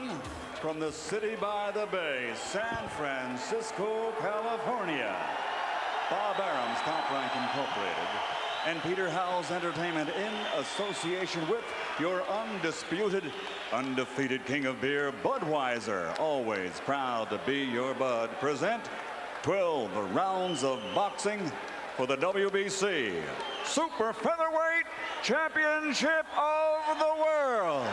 gentlemen, from the city by the bay, San Francisco, California, Bob Arum's Top Rank Incorporated and Peter Howell's Entertainment in association with your undisputed, undefeated king of beer, Budweiser, always proud to be your bud, present 12 rounds of boxing for the WBC Super Featherweight Championship of the World.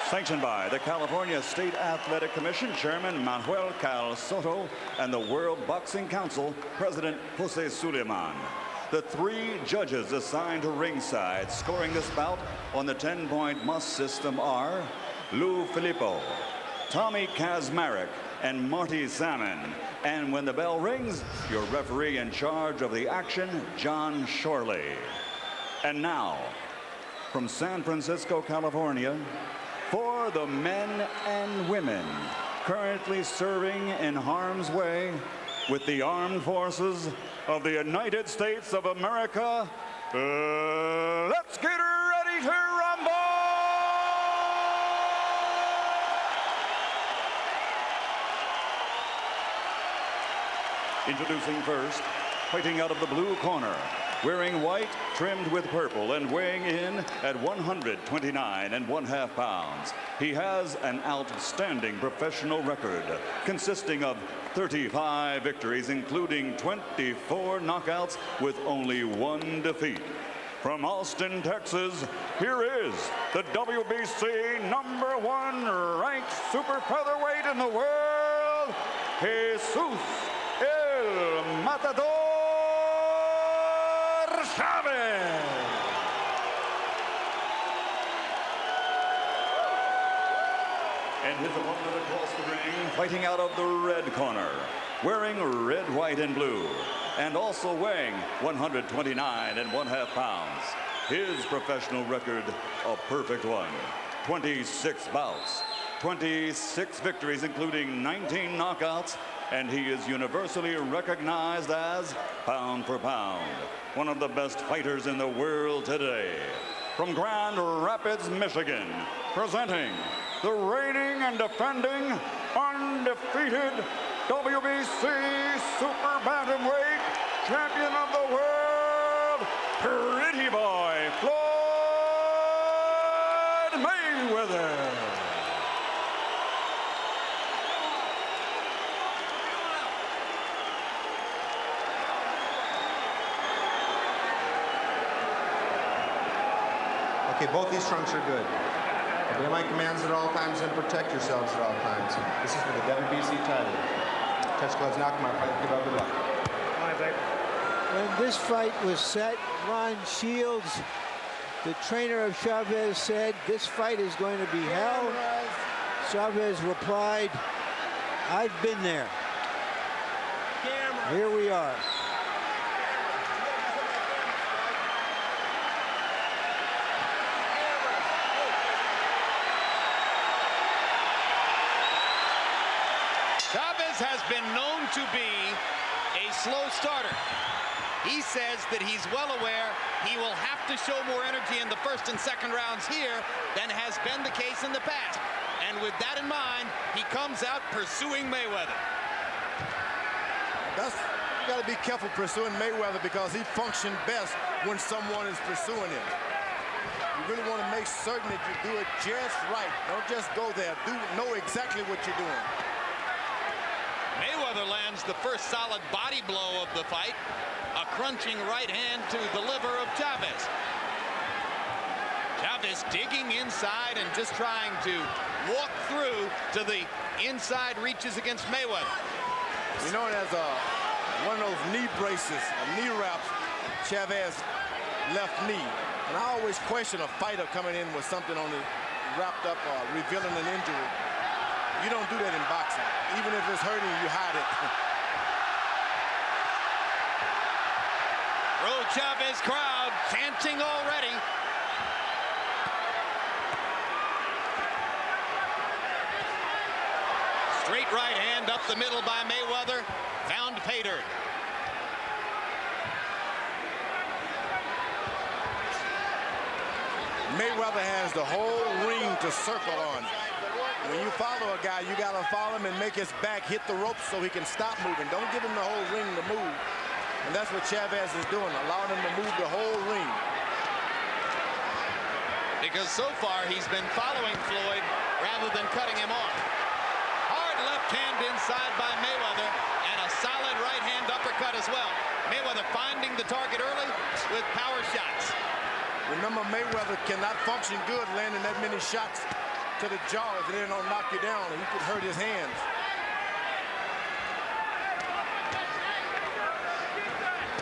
Sanctioned by the California State Athletic Commission Chairman Manuel Cal Soto and the World Boxing Council President Jose Suleiman. The 3 judges assigned to ringside scoring this bout on the 10-point must system are Lou Filippo, Tommy Kazmarek, and Marty Salmon. And when the bell rings, your referee in charge of the action, John Shorley. And now, from San Francisco, California, for the men and women currently serving in harm's way with the armed forces of the United States of America, let's get ready to rumble! Introducing first, fighting out of the blue corner, wearing white trimmed with purple and weighing in at 129½ pounds. He has an outstanding professional record consisting of 35 victories, including 24 knockouts with only 1 defeat. From Austin, Texas, here is the WBC #1 ranked super featherweight in the world, Jesus El Matador Chavez. And his opponent across the ring, fighting out of the red corner, wearing red, white, and blue, and also weighing 129½ pounds. His professional record, a perfect one. 26 bouts, 26 victories, including 19 knockouts, and he is universally recognized as, pound for pound, one of the best fighters in the world today. From Grand Rapids, Michigan, presenting the reigning and defending undefeated WBC Super Bantamweight Champion of the World, Pretty Boy Floyd Mayweather. Okay, both these trunks are good. Obey my commands at all times and protect yourselves at all times. This is for the WBC title. Touch gloves, knock them out. Give out good luck. When this fight was set, Ron Shields, the trainer of Chavez, said, "This fight is going to be hell." Chavez replied, "I've been there." Here we are. Chavez has been known to be a slow starter. He says that he's well aware he will have to show more energy in the first and second rounds here than has been the case in the past. And with that in mind, he comes out pursuing Mayweather. You got to be careful pursuing Mayweather because he functions best when someone is pursuing him. You really want to make certain that you do it just right. Don't just go there. Know exactly what you're doing. Mayweather lands the first solid body blow of the fight. A crunching right hand to the liver of Chavez. Chavez digging inside and just trying to walk through to the inside reaches against Mayweather. You know, it has one of those knee braces, knee wraps, Chavez left knee. And I always question a fighter coming in with something on it wrapped up, revealing an injury. You don't do that in boxing. Even if it's hurting, you hide it. Pro Chavez crowd chanting already. Straight right hand up the middle by Mayweather. Found pay dirt. Mayweather has the whole ring to circle on. When you follow a guy, you got to follow him and make his back hit the ropes so he can stop moving. Don't give him the whole ring to move. And that's what Chavez is doing, allowing him to move the whole ring. Because so far he's been following Floyd rather than cutting him off. Hard left hand inside by Mayweather and a solid right hand uppercut as well. Mayweather finding the target early with power shots. Remember, Mayweather cannot function good landing that many shots to the jaw if they don't knock you down. He could hurt his hands.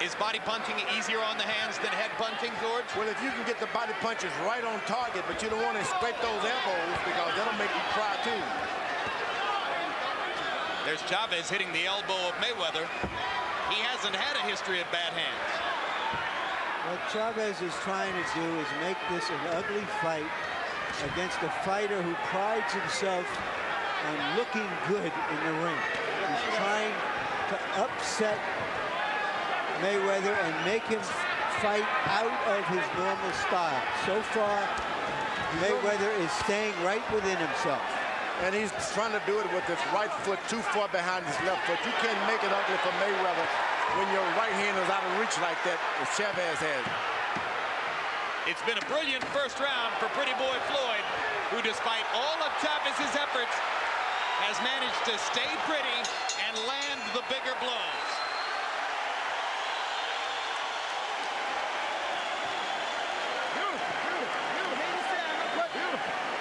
Is body punching easier on the hands than head punching, George? Well, if you can get the body punches right on target, but you don't want to scrape those elbows because that'll make you cry too. There's Chavez hitting the elbow of Mayweather. He hasn't had a history of bad hands. What Chavez is trying to do is make this an ugly fight against a fighter who prides himself on looking good in the ring. He's trying to upset Mayweather and make him fight out of his normal style. So far, Mayweather is staying right within himself. And he's trying to do it with his right foot too far behind his left foot. You can't make it ugly for Mayweather when your right hand is out of reach like that, as Chavez has. It's been a brilliant first round for Pretty Boy Floyd, who despite all of Chavez's efforts, has managed to stay pretty and land the bigger blows.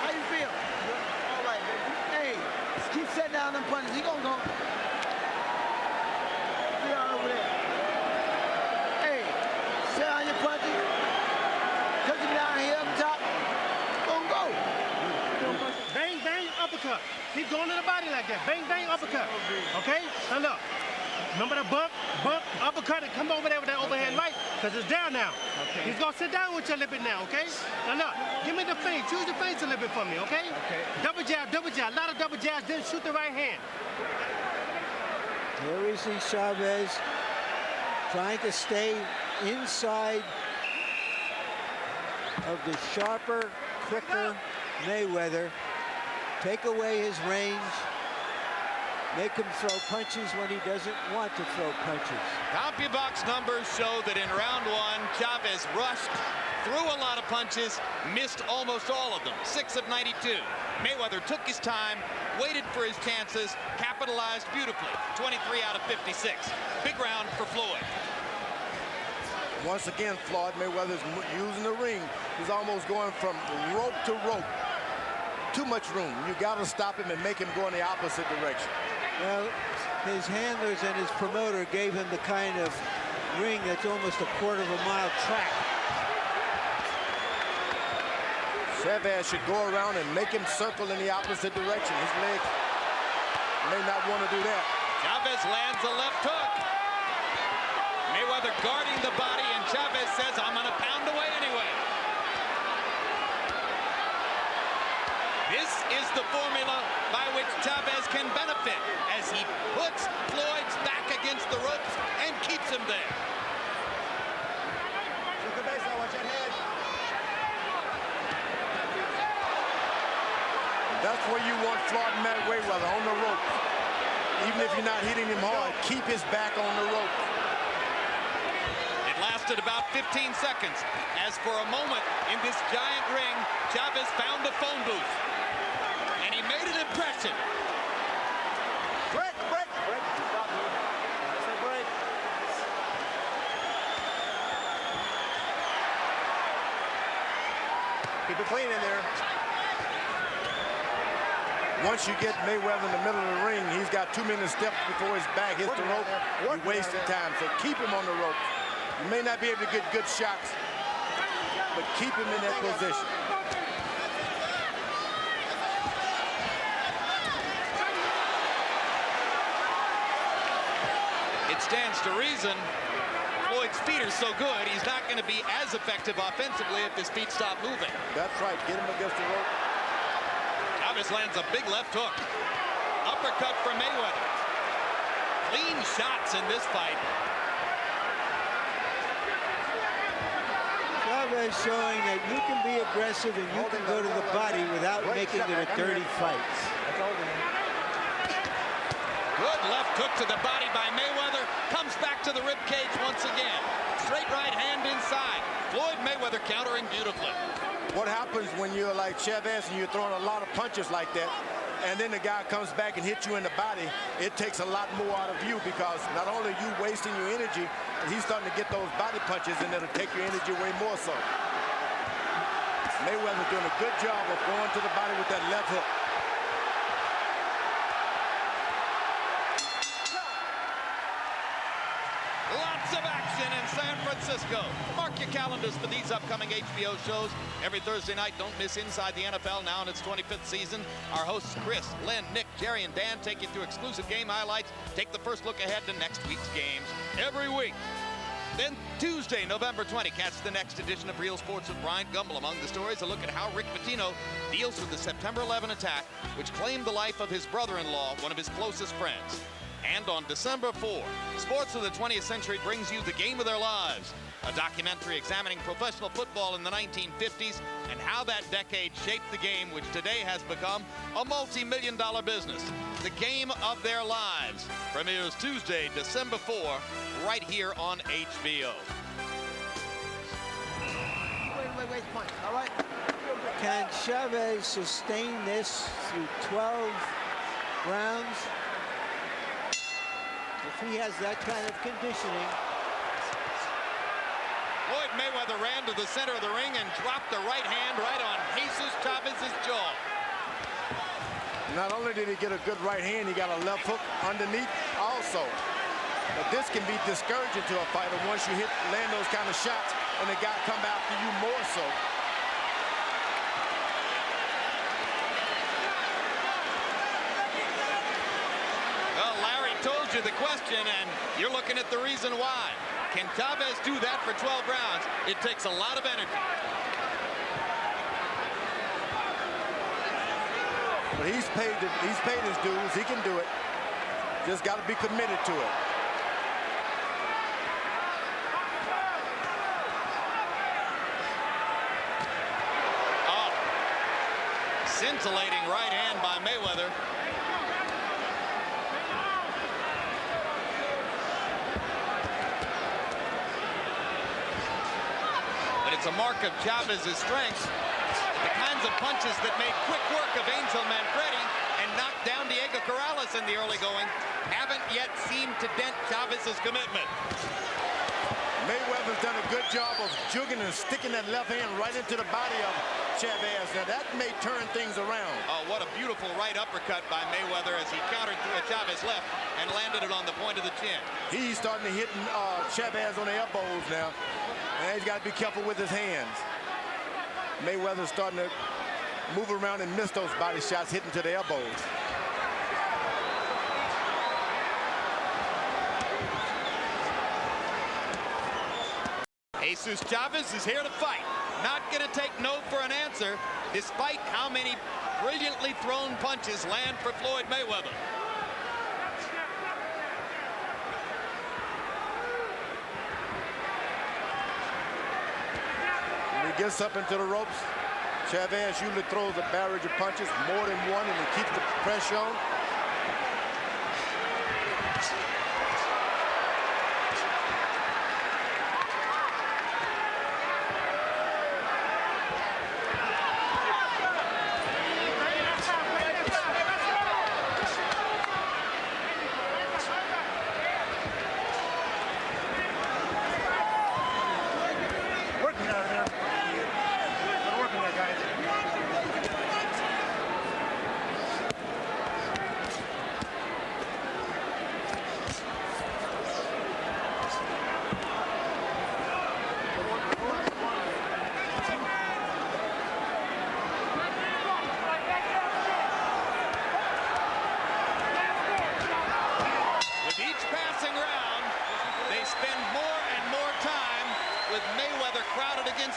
How you feel? All right, baby. Hey, keep setting down them punches. He gonna go. Get on over there. Hey, set down your punches. Touch him down here up top. Gonna go. Bang, bang, uppercut. Keep going to the body like that. Bang, bang, uppercut. Okay? Now look. Remember the bump, uppercut, and come over there with that overhand right, because it's down now. Okay. He's going to sit down with you a little bit now, okay? Now look, give me the feint. Choose the feints a little bit for me, okay? Okay. Double jab, a lot of double jabs, then shoot the right hand. Here we see Chavez trying to stay inside of the sharper, quicker Mayweather, take away his range, make him throw punches when he doesn't want to throw punches. CompuBox numbers show that in round one, Chavez rushed, threw a lot of punches, missed almost all of them, 6 of 92. Mayweather took his time, waited for his chances, capitalized beautifully, 23 out of 56. Big round for Floyd. Once again, Floyd Mayweather's using the ring. He's almost going from rope to rope. Too much room. You got to stop him and make him go in the opposite direction. Well, his handlers and his promoter gave him the kind of ring that's almost a quarter-of-a-mile track. Chavez should go around and make him circle in the opposite direction. His leg may not want to do that. Chavez lands a left hook. Mayweather guarding the body, and Chavez says, I'm going to pound away anyway. This is the formula by which Chavez can benefit as he puts Floyd's back against the ropes and keeps him there. That's where you want Floyd Mayweather, on the rope. Even if you're not hitting him hard, keep his back on the rope. It lasted about 15 seconds, as for a moment in this giant ring, Chavez found the phone booth. And he made an impression. Break. Stop me. That's a break. Keep it clean in there. Once you get Mayweather in the middle of the ring, he's got too many steps before his back hits the rope. You're wasting time, so keep him on the rope. You may not be able to get good shots, but keep him in that position. It stands to reason Floyd's feet are so good, he's not going to be as effective offensively if his feet stop moving. That's right. Get him against the rope. Chavez lands a big left hook. Uppercut from Mayweather. Clean shots in this fight. Chavez showing that you can be aggressive and you can go to the body without making it a dirty fight. Good left hook to the body by Mayweather. Comes back to the rib cage once again. Straight right hand inside. Floyd Mayweather countering beautifully. What happens when you're like Chavez and you're throwing a lot of punches like that, and then the guy comes back and hits you in the body, it takes a lot more out of you, because not only are you wasting your energy, he's starting to get those body punches, and it'll take your energy way more so. Mayweather doing a good job of going to the body with that left hook. Lots of action in San Francisco. Mark your calendars for these upcoming HBO shows. Every Thursday night, don't miss Inside the NFL, now in its 25th season. Our hosts Chris, Lynn, Nick, Jerry, and Dan take you through exclusive game highlights, take the first look ahead to next week's games every week. Then Tuesday, November 20, catch the next edition of Real Sports with Brian Gumble. Among the stories, a look at how Rick Pitino deals with the September 11 attack, which claimed the life of his brother-in-law, one of his closest friends. And on December 4, Sports of the 20th Century brings you The Game of Their Lives, a documentary examining professional football in the 1950s and how that decade shaped the game, which today has become a multi-million-dollar business. The Game of Their Lives premieres Tuesday, December 4, right here on HBO. Wait, point. All right. Can Chavez sustain this through 12 rounds? If he has that kind of conditioning. Floyd Mayweather ran to the center of the ring and dropped the right hand right on Jesus Chavez's jaw. Not only did he get a good right hand, he got a left hook underneath also. But this can be discouraging to a fighter once you land those kind of shots and the guy come after you more so. Well, Larry told you the question, and you're looking at the reason why. Can Chavez do that for 12 rounds? It takes a lot of energy. But he's paid his dues. He can do it. Just got to be committed to it. Oh, scintillating right hand by Mayweather. It's a mark of Chavez's strength. The kinds of punches that made quick work of Angel Manfredi and knocked down Diego Corrales in the early going haven't yet seemed to dent Chavez's commitment. Mayweather's done a good job of jugging and sticking that left hand right into the body of Chavez. Now that may turn things around. Oh, what a beautiful right uppercut by Mayweather as he countered through a Chavez left and landed it on the point of the chin. He's starting to hit Chavez on the elbows now. And he's got to be careful with his hands. Mayweather's starting to move around and miss those body shots hitting to the elbows. Jesus Chavez is here to fight. Not going to take no for an answer, despite how many brilliantly thrown punches land for Floyd Mayweather. When he gets up into the ropes, Chavez usually throws a barrage of punches, more than one, and he keeps the pressure on.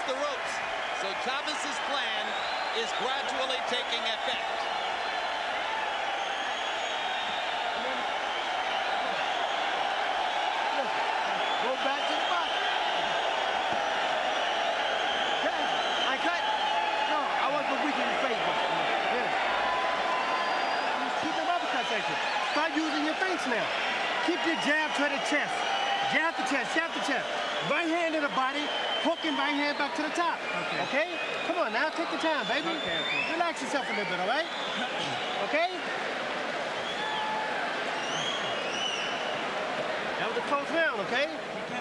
The ropes. So Chavez's plan is gradually taking effect. Go back to the bottom. to the chest. Jab the chest, jab the chest. Right hand to the body, hooking right hand back to the top. Okay? Come on now, take your time, baby. Okay. Relax yourself a little bit, all right? Okay? That was a close round, okay?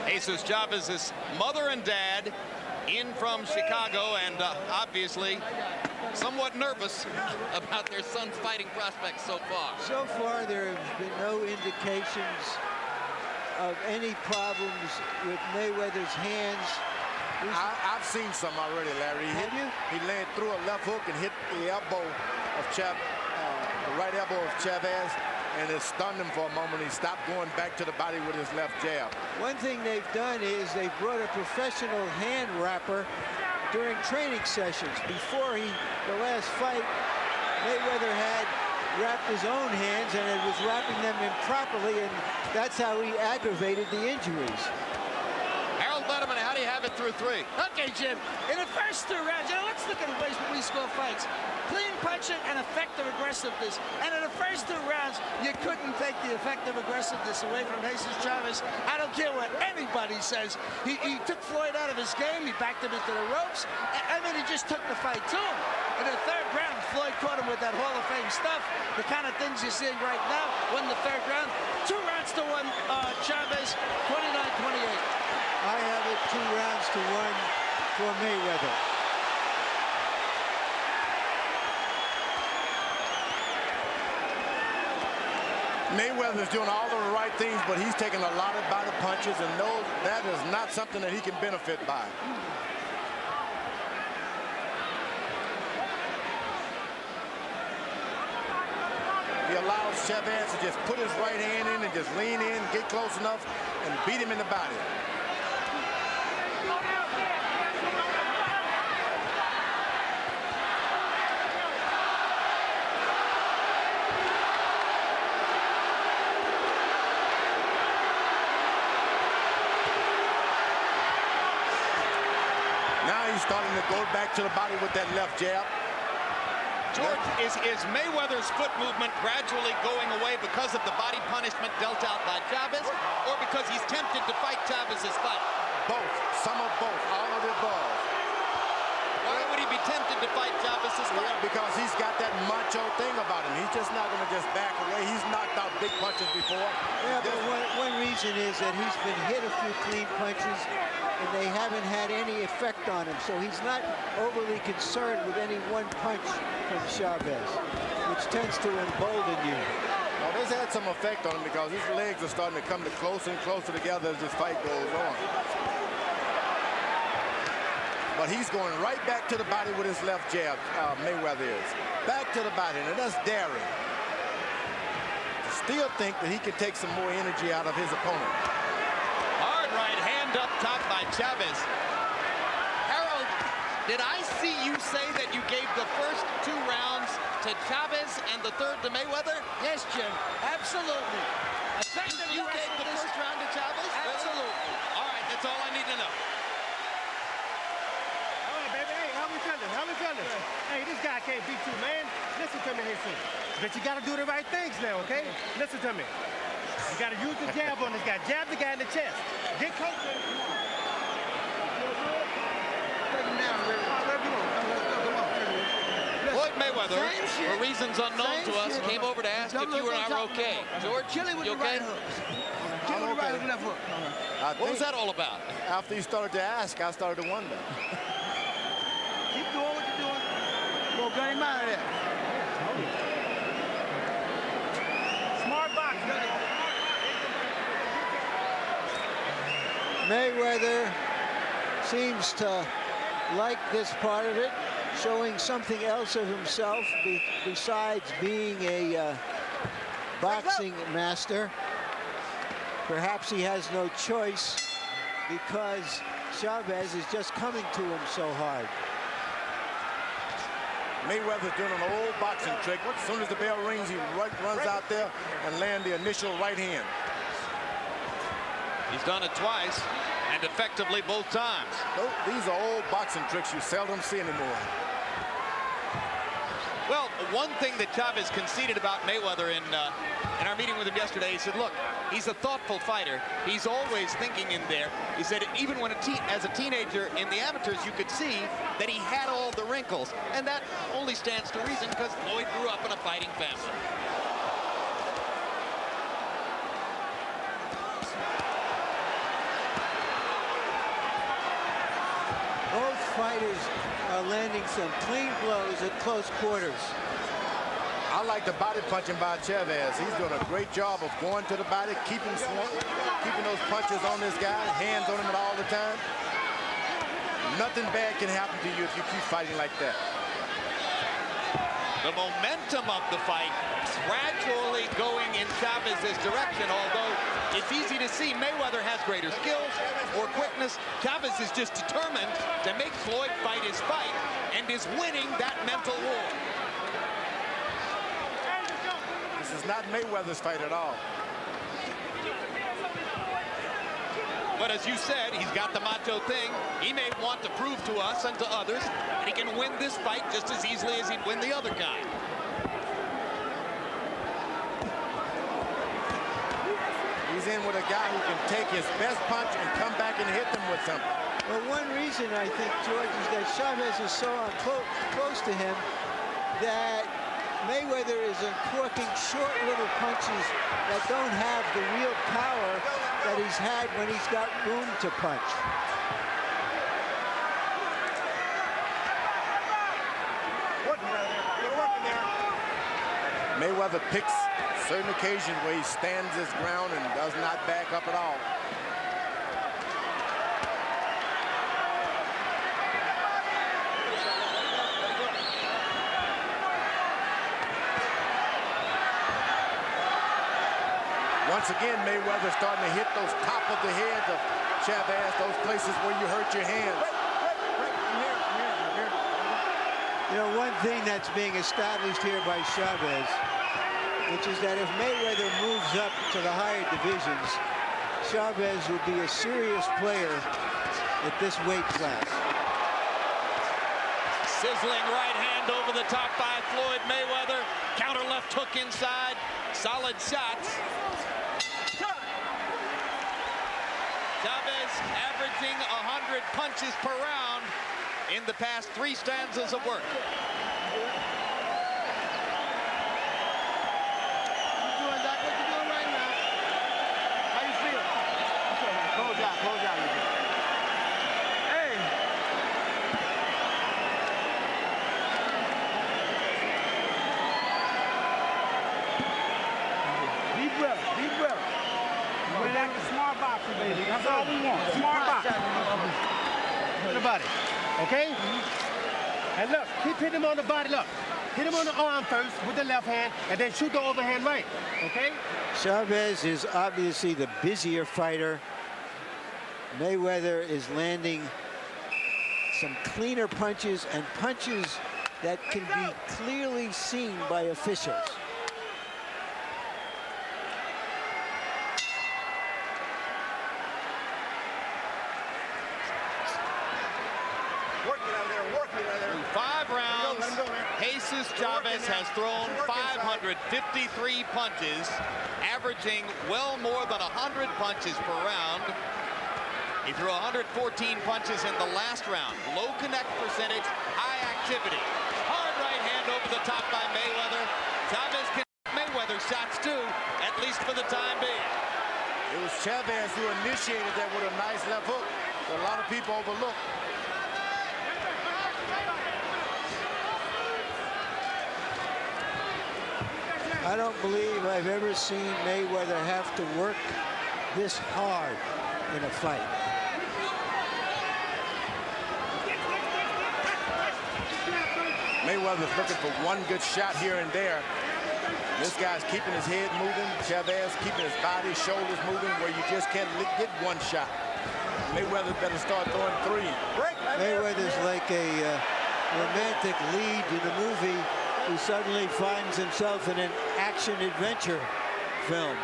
Jesus Chavez's mother and dad in from Chicago, and obviously somewhat nervous about their son's fighting prospects so far. So far, there have been no indications of any problems with Mayweather's hands. I've seen some already, Larry. Have you? He landed through a left hook and hit the elbow of the right elbow of Chavez, and it stunned him for a moment. He stopped going back to the body with his left jab. One thing they've done is they've brought a professional hand wrapper during training sessions. Before the last fight, Mayweather had wrapped his own hands, and it was wrapping them improperly, and that's how he aggravated the injuries. Harold Letterman, how do you have it through 3? Okay, Jim. In the first 2 rounds, let's look at the ways we score fights. Clean punching and effective aggressiveness. And in the first 2 rounds, you couldn't take the effective aggressiveness away from Jesus Chavez. I don't care what anybody says. He took Floyd out of his game. He backed him into the ropes. I mean, he just took the fight to him. In the 3rd round, Floyd caught him with that Hall of Fame stuff. The kind of things you're seeing right now. Won the 3rd round. 2 rounds to 1, Chavez, 29-28. I have it 2 rounds to 1 for Mayweather. Mayweather's doing all the right things, but he's taking a lot of body punches and knows that is not something that he can benefit by. He allows Chavez to just put his right hand in and just lean in, get close enough, and beat him in the body. Now he's starting to go back to the body with that left jab. George, is Mayweather's foot movement gradually going away because of the body punishment dealt out by Chavez, or because he's tempted to fight Chavez's fight? Both. Some of both. All of the above. Why would he be tempted to fight Chavez's fight? Yeah, because he's got that macho thing about him. He's just not going to just back away. He's knocked out big punches before. Yeah, but one reason is that he's been hit a few clean punches, and they haven't had any effect on him. So he's not overly concerned with any one punch from Chavez, which tends to embolden you. Well, this had some effect on him because his legs are starting to come closer and closer together as this fight goes on. But he's going right back to the body with his left jab, Mayweather is. Back to the body, and that's daring. Still think that he can take some more energy out of his opponent. Hard right hand up top by Chavez. Harold, did I see you say that you gave the first 2 rounds to Chavez and the 3rd to Mayweather? Yes, Jim. Absolutely. You gave the first round to Chavez? Absolutely. All right, that's all I need to know. All right, baby. Hey, how we feeling? How we feeling? Hey, this guy can't beat you, man. Listen to me here, son. But you got to do the right things now, okay? Listen to me. You got to use the jab on this guy. Jab the guy in the chest. Get close to him. Floyd Mayweather, for reasons unknown to us, came over to ask if you and I were okay. George, you okay? What was that all about? After he started to ask, I started to wonder. Keep doing what you're doing. Go get him out of there. Smart box, Mayweather seems to like this part of it, showing something else of himself besides being a boxing master. Perhaps he has no choice because Chavez is just coming to him so hard. Mayweather's doing an old boxing trick. As soon as the bell rings, he runs out there and lands the initial right hand. He's done it twice, and effectively both times. These are old boxing tricks you seldom see anymore. Well, one thing that Chavez conceded about Mayweather in our meeting with him yesterday, he said, look, he's a thoughtful fighter. He's always thinking in there. He said even when as a teenager in the amateurs, you could see that he had all the wrinkles. And that only stands to reason because Floyd grew up in a fighting family. Both fighters are landing some clean blows at close quarters. I like the body punching by Chavez. He's doing a great job of going to the body, keeping those punches on this guy, hands on him all the time. Nothing bad can happen to you if you keep fighting like that. The momentum of the fight gradually going in Chavez's direction, although it's easy to see Mayweather has greater skills or quickness. Chavez is just determined to make Floyd fight his fight and is winning that mental war. This is not Mayweather's fight at all. But as you said, he's got the macho thing. He may want to prove to us and to others that he can win this fight just as easily as he'd win the other guy. He's in with a guy who can take his best punch and come back and hit them with something. Well, one reason I think, George, is that Chavez is so close to him that Mayweather is uncorking short little punches that don't have the real power that he's had when he's got room to punch. Mayweather picks certain occasions where he stands his ground and does not back up at all. Once again, Mayweather starting to hit those top of the heads of Chavez, those places where you hurt your hands. You know, one thing that's being established here by Chavez, which is that if Mayweather moves up to the higher divisions, Chavez will be a serious player at this weight class. Sizzling right hand over the top by Floyd Mayweather. Counter left hook inside. Solid shots. Chavez averaging 100 punches per round in the past 3 stanzas of work. What you doing, Doc? What you doing right now? How you feel? Close out, close out. Hey. Deep breath, deep breath. We're back to smart boxing, baby. That's all we want. Smart boxing. To the body. Okay? And look, keep hitting him on the body. Look, hit him on the arm first with the left hand, and then shoot the overhand right. Okay? Chavez is obviously the busier fighter. Mayweather is landing some cleaner punches and punches that can be clearly seen by officials. In 5 rounds, Jesus Chavez has thrown 553 punches, averaging well more than 100 punches per round. He threw 114 punches in the last round. Low connect percentage, high activity. Hard right hand over the top by Mayweather. Chavez can Mayweather shots too, at least for the time being. It was Chavez who initiated that with a nice left hook that a lot of people overlook. I don't believe I've ever seen Mayweather have to work this hard in a fight. Mayweather's looking for one good shot here and there. This guy's keeping his head moving. Chavez keeping his body, shoulders moving where you just can't get one shot. Mayweather better start throwing 3. Mayweather's like a romantic lead in a movie who suddenly finds himself in an action-adventure film.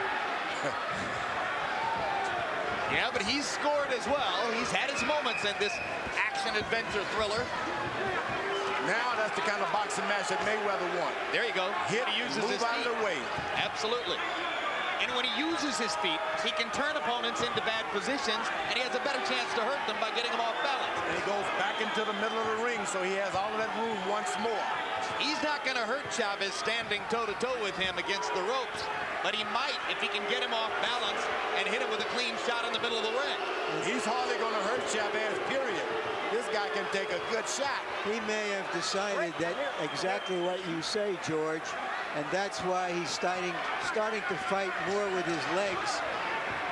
Yeah, but he's scored as well. He's had his moments in this action-adventure thriller. Now that's That's the kind of boxing match that Mayweather wants. There you go. Hit, He uses move his out feet. of the way. Absolutely. And when he uses his feet, he can turn opponents into bad positions, and he has a better chance to hurt them by getting them off balance. And he goes back into the middle of the ring, so he has all of that room once more. He's not going to hurt Chavez standing toe-to-toe with him against the ropes, but he might if he can get him off balance and hit him with a clean shot in the middle of the ring. He's hardly going to hurt Chavez, period. This guy can take a good shot. He may have decided that exactly what you say, George, and that's why he's starting to fight more with his legs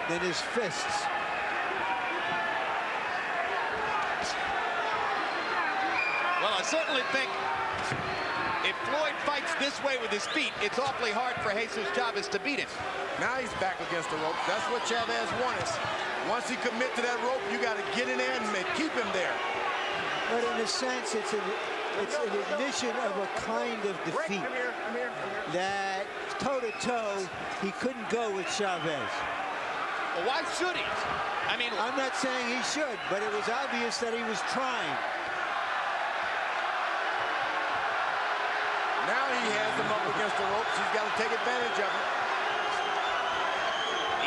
than his fists. Well, I certainly think if Floyd fights this way with his feet, it's awfully hard for Jesus Chavez to beat him. Now he's back against the ropes. That's what Chavez wanted. Once he commit to that rope, you got to get in there and keep him there. But in a sense, it's an admission of a kind of defeat. That toe-to-toe, he couldn't go with Chavez. Well, why should he? I mean, I'm not saying he should, but it was obvious that he was trying. Now he has him up against the ropes. He's got to take advantage of it.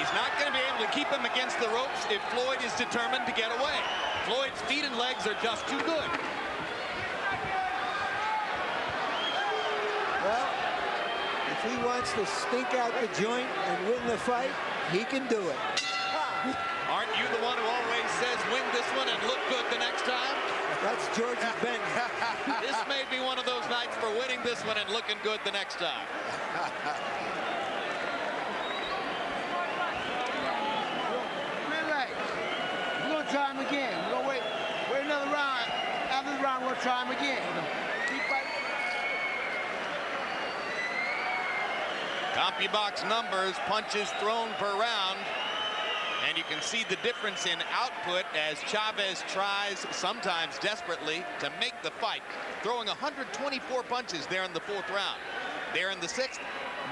he's not going to be able to keep him against the ropes if Floyd is determined to get away. Floyd's feet and legs are just too good. Well, if he wants to stink out the joint and win the fight, he can do it. Aren't you the one who always says win this one and look good the next time? That's George's bent. This may be one of those nights for winning this one and looking good the next time. Relax. We're going to try him again. We're going to wait another round. After the round, we'll try him again. Keep fighting. CompuBox numbers, punches thrown per round. And you can see the difference in output as Chavez tries, sometimes desperately, to make the fight. Throwing 124 punches there in the fourth round. There in the sixth,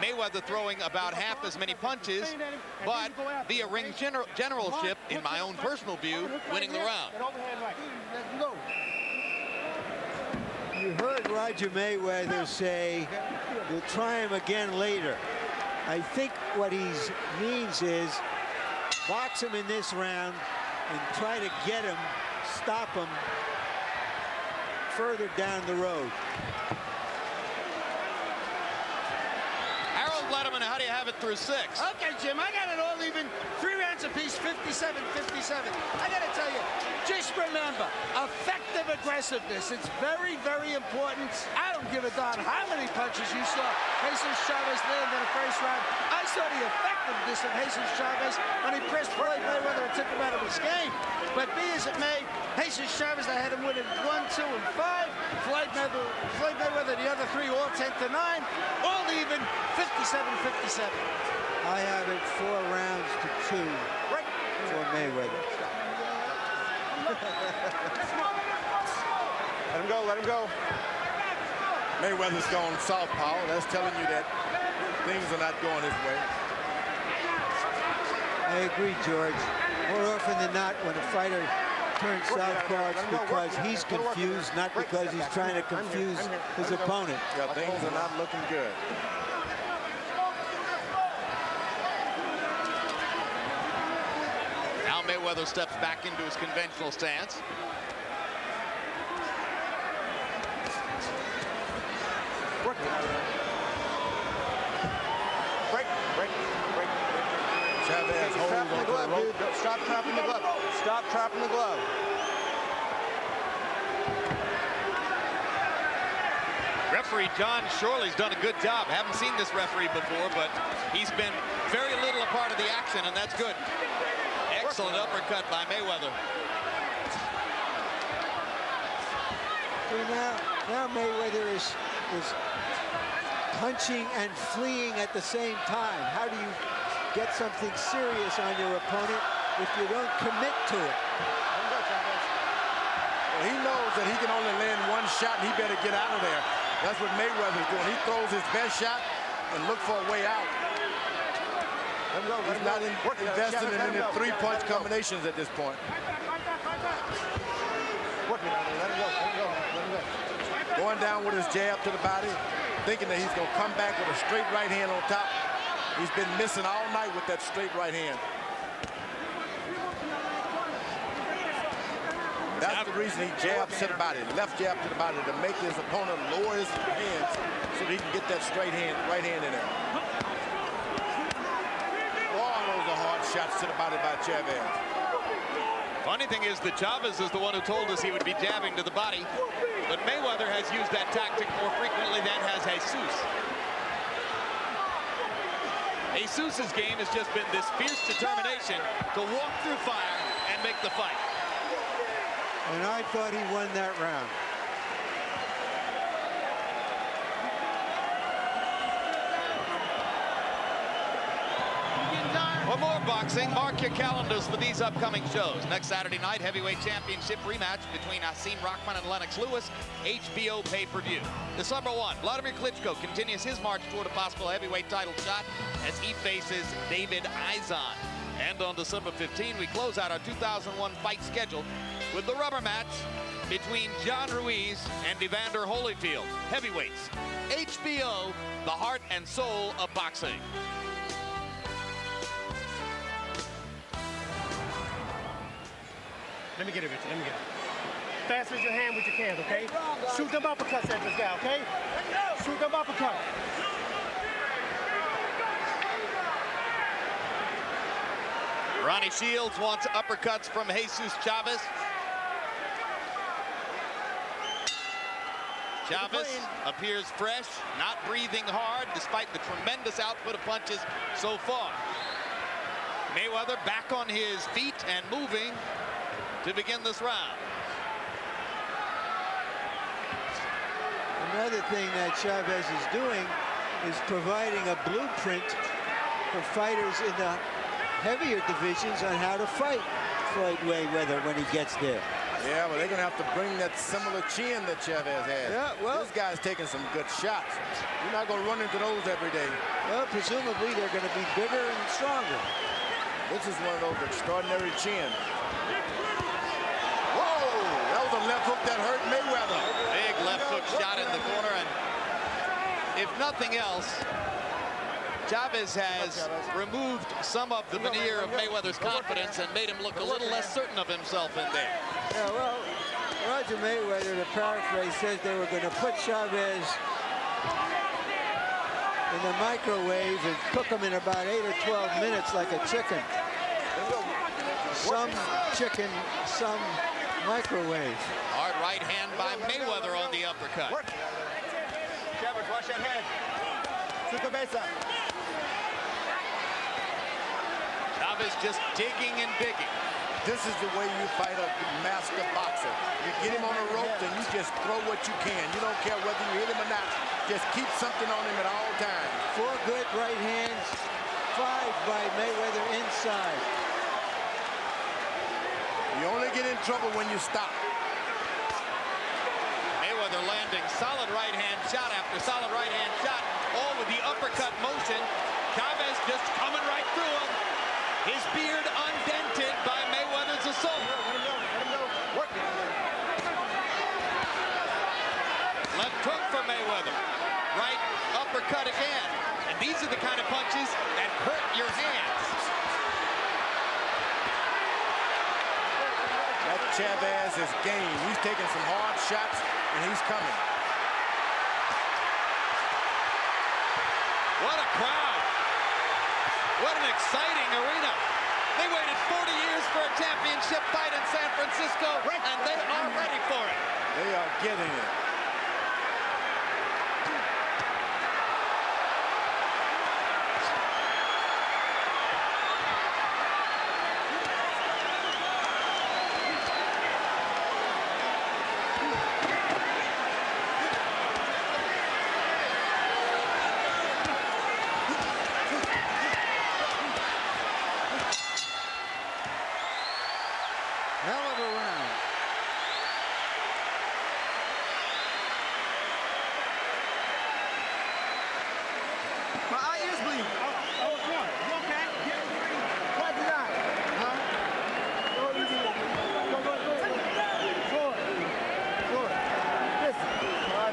Mayweather throwing about half as many punches, but via ring generalship, in my own personal view, winning the round. You heard Roger Mayweather say, we'll try him again later. I think what he means is, box him in this round and try to get him, stop him further down the road. Harold Letterman, how do you have it through six? Okay, Jim, I got it all even. 3 rounds apiece, 57-57. I got to tell you, just remember, effective aggressiveness. It's very, very important. I don't give a darn how many punches you saw Jesus Chavez land in the first round. I saw the effectiveness of Jesus Chavez when he pressed Floyd Mayweather and took him out of his game. But be as it may, Jesus Chavez, I had him winning 1, 2, and 5. Floyd Mayweather, the other 3, all 10-9. All even, 57-57. I have it 4 rounds to 2 for Mayweather. Let him go, let him go. Mayweather's gone southpaw. That's telling you that things are not going his way. I agree, George. More often than not, when a fighter turns southpaw, it's because he's confused, not because he's trying to confuse his opponent. Yeah, things are not looking good. Now Mayweather steps back into his conventional stance. Chavez holds on to the rope. Stop trapping the glove. Stop trapping the glove. Referee John Shorley's done a good job. Haven't seen this referee before, but he's been very little a part of the action, and that's good. Excellent uppercut by Mayweather. Now Mayweather is punching and fleeing at the same time. How do you get something serious on your opponent if you don't commit to it? Well, he knows that he can only land one shot, and he better get out of there. That's what Mayweather's doing. He throws his best shot and look for a way out. He's not investing in any 3-punch combinations at this point. Work it out there. Let him go. Let him go. Let him go. Going down with his jab to the body, thinking that he's going to come back with a straight right hand on top. He's been missing all night with that straight right hand. That's the reason he jabs to the body, left jab to the body, to make his opponent lower his hands so that he can get that straight hand, right hand in there. Oh, those are hard shots to the body by Chavez. Funny thing is that Chavez is the one who told us he would be jabbing to the body, but Mayweather has used that tactic more frequently than has Jesus. Jesus's game has just been this fierce determination to walk through fire and make the fight. And I thought he won that round. For more boxing, mark your calendars for these upcoming shows. Next Saturday night, heavyweight championship rematch between Hasim Rahman and Lennox Lewis, HBO pay-per-view. December 1, Vladimir Klitschko continues his march toward a possible heavyweight title shot as he faces David Izan. And on December 15, we close out our 2001 fight schedule with the rubber match between John Ruiz and Evander Holyfield. Heavyweights, HBO, the heart and soul of boxing. Let me get it, Richard. Let me get it. Fast as your hand with your cans, okay? Shoot them uppercuts at this guy, okay? Shoot them uppercuts. Ronnie Shields wants uppercuts from Jesus Chavez. Chavez appears fresh, not breathing hard, despite the tremendous output of punches so far. Mayweather back on his feet and moving to begin this round. Another thing that Chavez is doing is providing a blueprint for fighters in the heavier divisions on how to fight Floyd Mayweather when he gets there. Yeah, but they're going to have to bring that similar chin that Chavez has. Yeah, well, this guy's taking some good shots. You're not going to run into those every day. Well, presumably they're going to be bigger and stronger. This is one of those extraordinary chins. That was a left hook that hurt Mayweather. Big left hook shot in the corner, and if nothing else, Chavez has removed some of the veneer of Mayweather's confidence and made him look a little less certain of himself in there. Yeah, well, Roger Mayweather, to paraphrase, says they were going to put Chavez in the microwave and cook him in about 8 or 12 minutes like a chicken. Some chicken, some microwave. Hard right hand by Mayweather on the uppercut. Chavez, watch that head. Chavez just digging and digging. This is the way you fight a master boxer. You get him on the ropes and you just throw what you can. You don't care whether you hit him or not. Just keep something on him at all times. 4 good right hands, 5 by Mayweather inside. You only get in trouble when you stop. Mayweather landing solid right hand shot after solid right hand shot, all with the uppercut motion. Chavez just coming right through him. His beard undented by Mayweather's assault. Left hook for Mayweather. Right uppercut again. And these are the kind of punches that hurt your hands. That Chavez is game. He's taking some hard shots and he's coming. What a crowd. What an exciting arena. They waited 40 years for a championship fight in San Francisco, and they are ready for it. They are getting it. Hell of a round. My eye is bleeding. Oh, you okay? Why did I? Huh? Go, easy. Go. Good. Good. Listen. All right.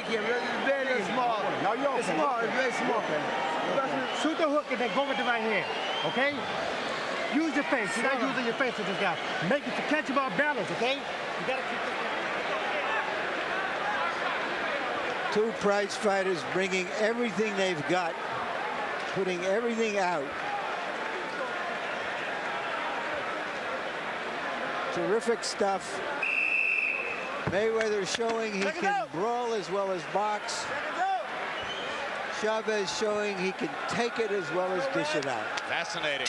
here. It's very small. No, you're okay. It's small. It's very small. Shoot the hook and then go with the right hand. Okay? Use your face. You're not using your face with this guy. Make it to catch him off balance, okay? You gotta keep this. Two prize fighters bringing everything they've got, putting everything out. Terrific stuff. Mayweather showing he can brawl as well as box. Chavez showing he can take it as well as dish it out. Fascinating.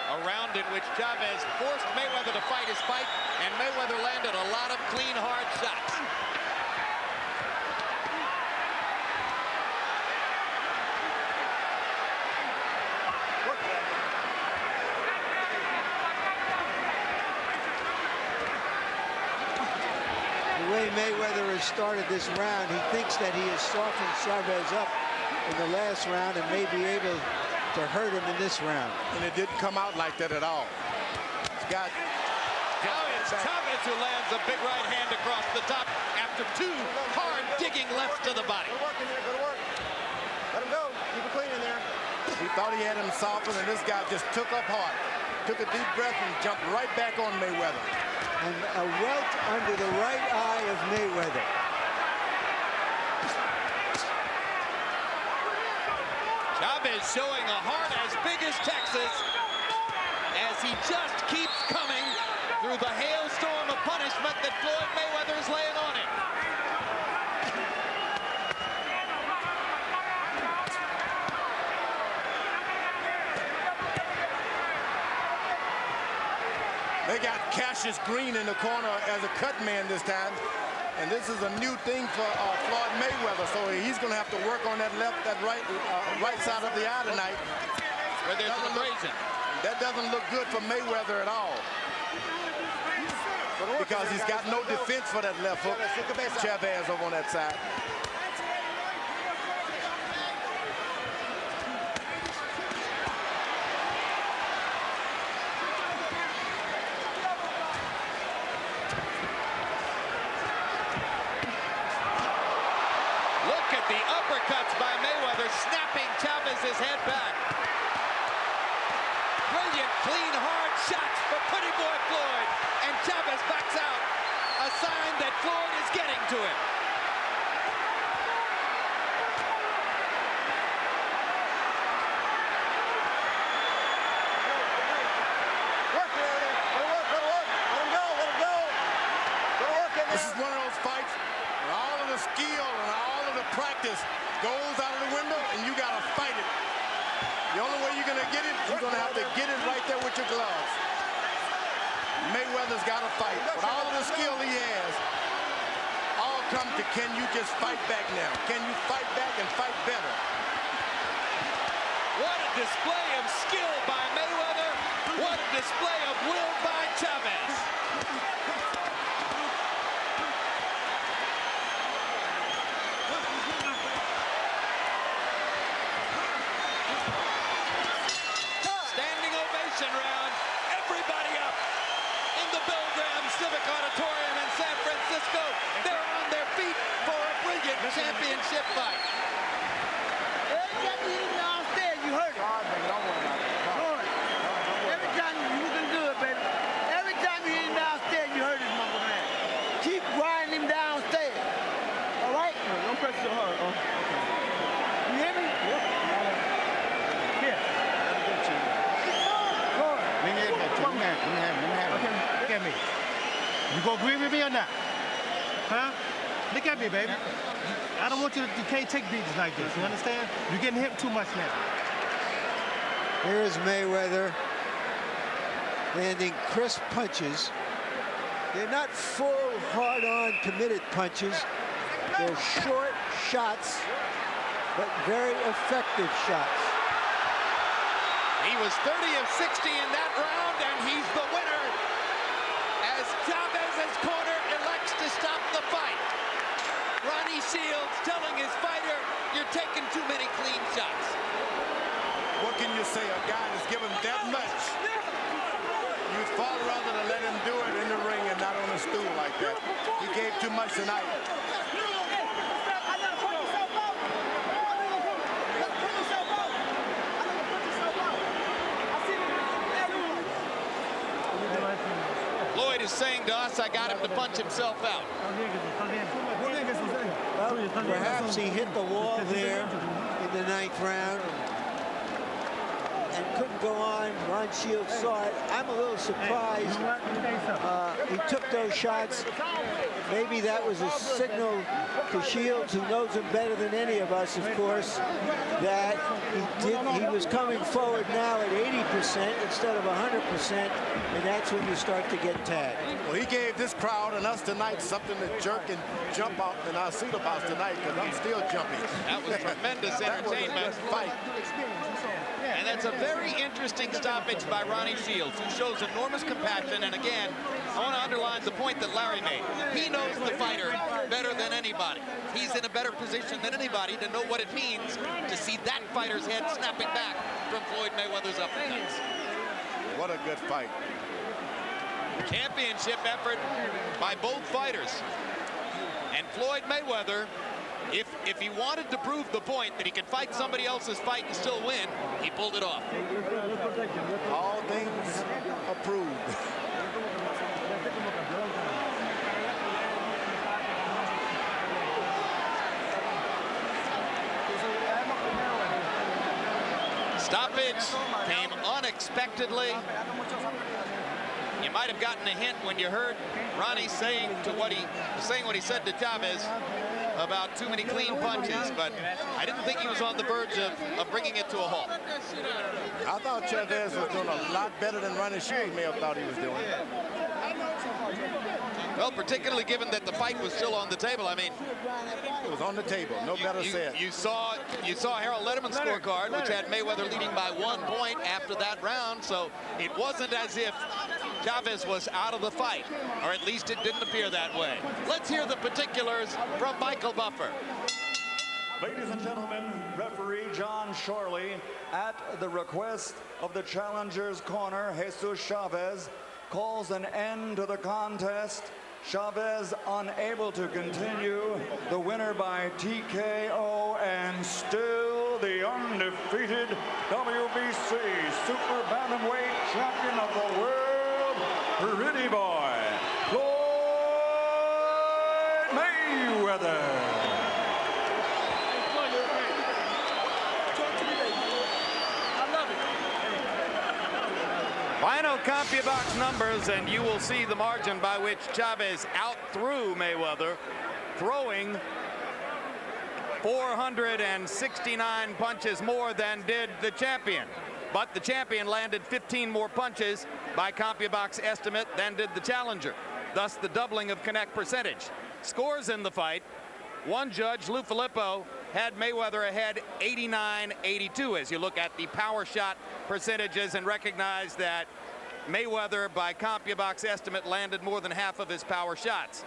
A round in which Chavez forced Mayweather to fight his fight, and Mayweather landed a lot of clean, hard shots. The way Mayweather has started this round, he thinks that he has softened Chavez up in the last round and may be able to hurt him in this round. And it didn't come out like that at all. It's got... Now it's Chavez who lands a big right hand across the top after two hard digging lefts to the body. Go to work in there. Go to work. Let him go. Keep it clean in there. He thought he had him softened, and this guy just took up hard. Took a deep breath and jumped right back on Mayweather. And a welt under the right eye of Mayweather. Chavez showing a heart as big as Texas as he just keeps coming through the hailstorm of punishment that Floyd Mayweather is laying on him. They got Cassius Green in the corner as a cut man this time. And this is a new thing for Floyd Mayweather. So he's going to have to work on that right side of the eye tonight. Where there's an abrasion. That doesn't look good for Mayweather at all. Because he's got no defense for that left hook. Chavez over on that side. The uppercuts by Mayweather, snapping Chavez's head back. Brilliant, clean, hard shots for Pretty Boy Floyd. And Chavez backs out. A sign that Floyd is getting to him. This is one of those fights where all of the skill and all of the practice goes out of the window, and you got to fight it. The only way you're going to get it, you're going to have to get it right there with your gloves. Mayweather's got to fight. With all of the skill he has, all come to, can you just fight back now? Can you fight back and fight better? What a display of skill by Mayweather. What a display of will by Chavez. Round, everybody up in the Bill Graham Civic Auditorium in San Francisco. They're on their feet for a brilliant championship fight. Downstairs, you heard it. Every time you can do it, baby. Every time you hit him downstairs, you heard his mumble man. Keep grinding him downstairs. All right? Don't press so hard. Oh, okay. You hear me? Here. Okay, look at me. You gonna agree with me or not? Huh? Look at me, baby. I don't want you can't take beats like this. You understand? You're getting hit too much now. Here's Mayweather landing crisp punches. They're not full, hard-on, committed punches. They're short shots, but very effective shots. He was 30 of 60 in that round, and he's the winner as Chavez's corner elects to stop the fight. Ronnie Shields telling his fighter, you're taking too many clean shots. What can you say? A guy that's given that much, you'd far rather to let him do it in the ring and not on a stool like that. He gave too much tonight. saying to us, I got him to punch himself out. Well, perhaps he hit the wall there in the 9th round and couldn't go on. Ron Shields saw it. I'm a little surprised he took those shots. Maybe that was a signal to Shields, who knows him better than any of us, of course, that he was coming forward now at 80% instead of 100%, and that's when you start to get tagged. Well, he gave this crowd and us tonight something to jerk and jump out in our seat about tonight, because I'm still jumping. That was tremendous entertainment. Fight. And that's a very interesting stoppage by Ronnie Shields, who shows enormous compassion. And again, I want to underline the point that Larry made. He knows the fighter better than anybody. He's in a better position than anybody to know what it means to see that fighter's head snapping back from Floyd Mayweather's uppercuts. What a good fight. Championship effort by both fighters. And Floyd Mayweather, if he wanted to prove the point that he could fight somebody else's fight and still win, he pulled it off. All things approved. Stoppage came unexpectedly. You might have gotten a hint when you heard Ronnie saying what he said to Chavez about too many clean punches, but I didn't think he was on the verge of bringing it to a halt. I thought Chavez was doing a lot better than Ronnie Shields may have thought he was doing. Well, particularly given that the fight was still on the table. I mean, it was on the table. No better said. You saw Harold Letterman's scorecard, which had Mayweather leading by 1 point after that round. So it wasn't as if Chavez was out of the fight, or at least it didn't appear that way. Let's hear the particulars from Michael Buffer. Ladies and gentlemen, referee John Shorley, at the request of the challenger's corner, Jesus Chavez, calls an end to the contest. Chavez unable to continue. The winner by TKO, and still the undefeated WBC Super Bantamweight Champion of the world, Pretty Boy, Floyd Mayweather. Final CompuBox numbers, and you will see the margin by which Chavez outthrew Mayweather, throwing 469 punches more than did the champion. But the champion landed 15 more punches by CompuBox estimate than did the challenger, thus the doubling of connect percentage. Scores in the fight: one judge, Lou Filippo, had Mayweather ahead 89-82 as you look at the power shot percentages and recognize that Mayweather, by CompuBox estimate, landed more than half of his power shots.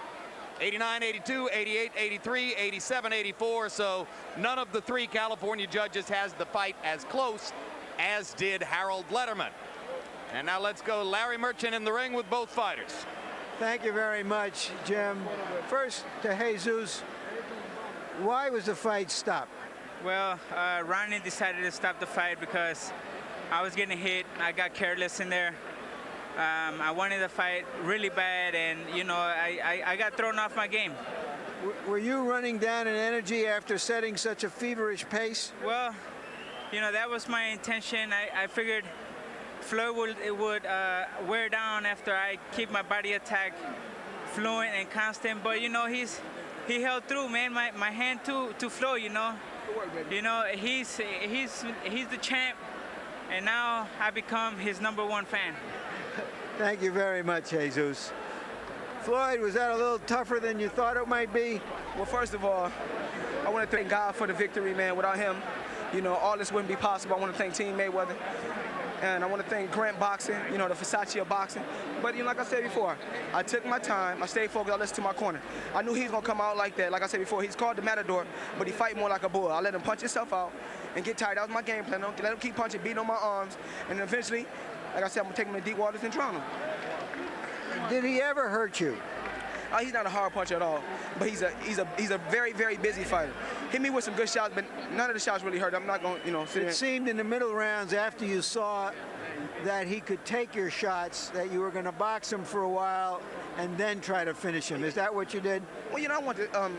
89-82, 88-83, 87-84, so none of the three California judges has the fight as close as did Harold Letterman. And now let's go Larry Merchant in the ring with both fighters. Thank you very much, Jim. First to Jesus. Why was the fight stopped? Well, Ronnie decided to stop the fight because I was getting hit. I got careless in there. I wanted the fight really bad, and you know, I got thrown off my game. Were you running down in energy after setting such a feverish pace? Well, you know, that was my intention. I figured Floyd would wear down after I keep my body attack fluent and constant, but you know, he held through, man. My hand to Floyd, you know. You know, he's the champ, and now I become his #1 fan. Thank you very much, Jesus. Floyd, was that a little tougher than you thought it might be? Well, first of all, I want to thank God for the victory, man. Without him, you know, all this wouldn't be possible. I want to thank Team Mayweather. And I want to thank Grant Boxing, you know, the Versace of boxing. But, you know, like I said before, I took my time. I stayed focused. I listened to my corner. I knew he was going to come out like that. Like I said before, he's called the Matador, but he fight more like a bull. I let him punch himself out and get tired. That was my game plan. Let him keep punching, beating on my arms. And eventually, like I said, I'm going to take him to deep waters and drown him. Did he ever hurt you? He's not a hard puncher at all, but he's a very, very busy fighter. Hit me with some good shots, but none of the shots really hurt. I'm not going to, you know, sit It seemed in the middle rounds after you saw that he could take your shots, that you were going to box him for a while and then try to finish him. Is that what you did? Well, I want to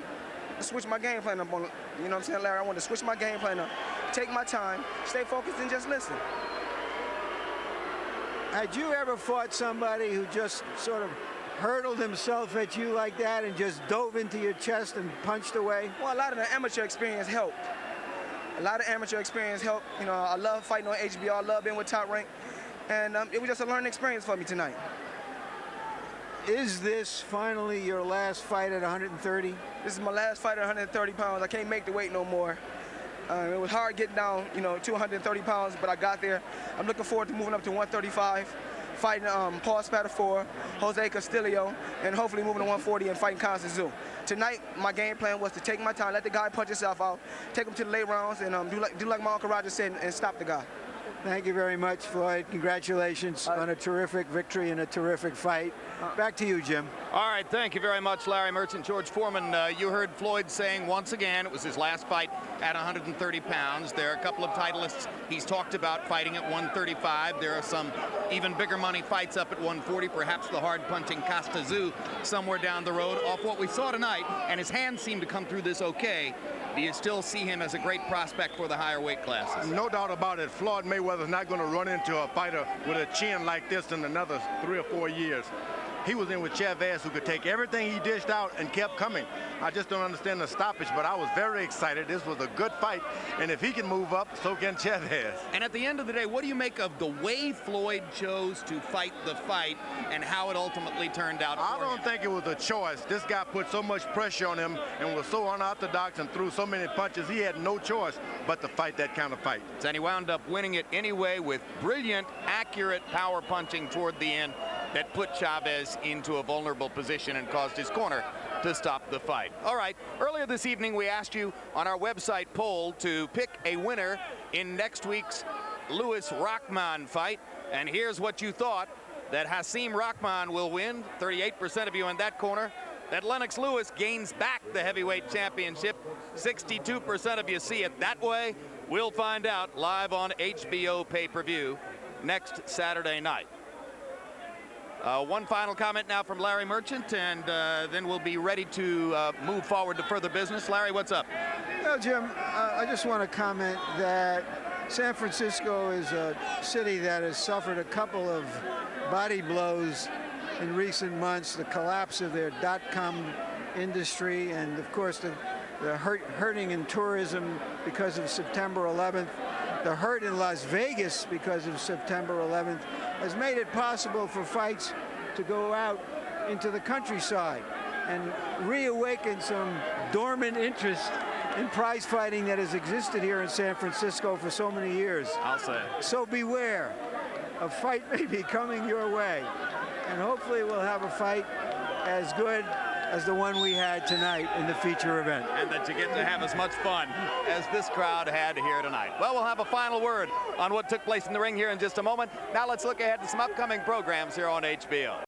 switch my game plan up on, what I'm saying, Larry? I want to switch my game plan up, take my time, stay focused, and just listen. Had you ever fought somebody who just sort of hurtled himself at you like that and just dove into your chest and punched away? Well, a lot of the amateur experience helped. I love fighting on HBO. I love being with Top Rank. And it was just a learning experience for me tonight. Is this finally your last fight at 130? This is my last fight at 130 pounds. I can't make the weight no more. It was hard getting down, to 130 pounds, but I got there. I'm looking forward to moving up to 135, fighting Paul Spadafore, Jose Castillo, and hopefully moving to 140 and fighting Constance Zoo. Tonight, my game plan was to take my time, let the guy punch himself out, take him to the late rounds, and do like my Uncle Roger said, and stop the guy. Thank you very much, Floyd. Congratulations on a terrific victory and a terrific fight. Back to you, Jim. All right, thank you very much, Larry Merchant. George Foreman, you heard Floyd saying once again it was his last fight at 130 pounds. There are a couple of titleists he's talked about fighting at 135. There are some even bigger money fights up at 140, perhaps the hard-punching Costa Zoo somewhere down the road. Off what we saw tonight, and his hands seem to come through this okay, do you still see him as a great prospect for the higher weight classes? No doubt about it. Floyd Mayweather's not going to run into a fighter with a chin like this in another 3 or 4 years. He was in with Chavez, who could take everything he dished out and kept coming. I just don't understand the stoppage, but I was very excited. This was a good fight, and if he can move up, so can Chavez. And at the end of the day, what do you make of the way Floyd chose to fight the fight and how it ultimately turned out? I don't think it was a choice. This guy put so much pressure on him and was so unorthodox and threw so many punches, he had no choice but to fight that kind of fight. And he wound up winning it anyway with brilliant, accurate power punching toward the end that put Chavez into a vulnerable position and caused his corner to stop the fight. All right, earlier this evening we asked you on our website poll to pick a winner in next week's Lewis Rahman fight, and here's what you thought: that Hasim Rahman will win, 38% of you in that corner; that Lennox Lewis gains back the heavyweight championship, 62% of you see it that way. We'll find out live on HBO pay-per-view next Saturday night. One final comment now from Larry Merchant, and then we'll be ready to move forward to further business. Larry, what's up? Well, Jim, I just want to comment that San Francisco is a city that has suffered a couple of body blows in recent months: the collapse of their .com industry, and of course the hurting in tourism because of September 11th. The hurt in Las Vegas because of September 11th has made it possible for fights to go out into the countryside and reawaken some dormant interest in prize fighting that has existed here in San Francisco for so many years. I'll say. So beware, a fight may be coming your way, and hopefully we'll have a fight as good as the one we had tonight in the feature event. And that you get to have as much fun as this crowd had here tonight. Well, we'll have a final word on what took place in the ring here in just a moment. Now let's look ahead to some upcoming programs here on HBO.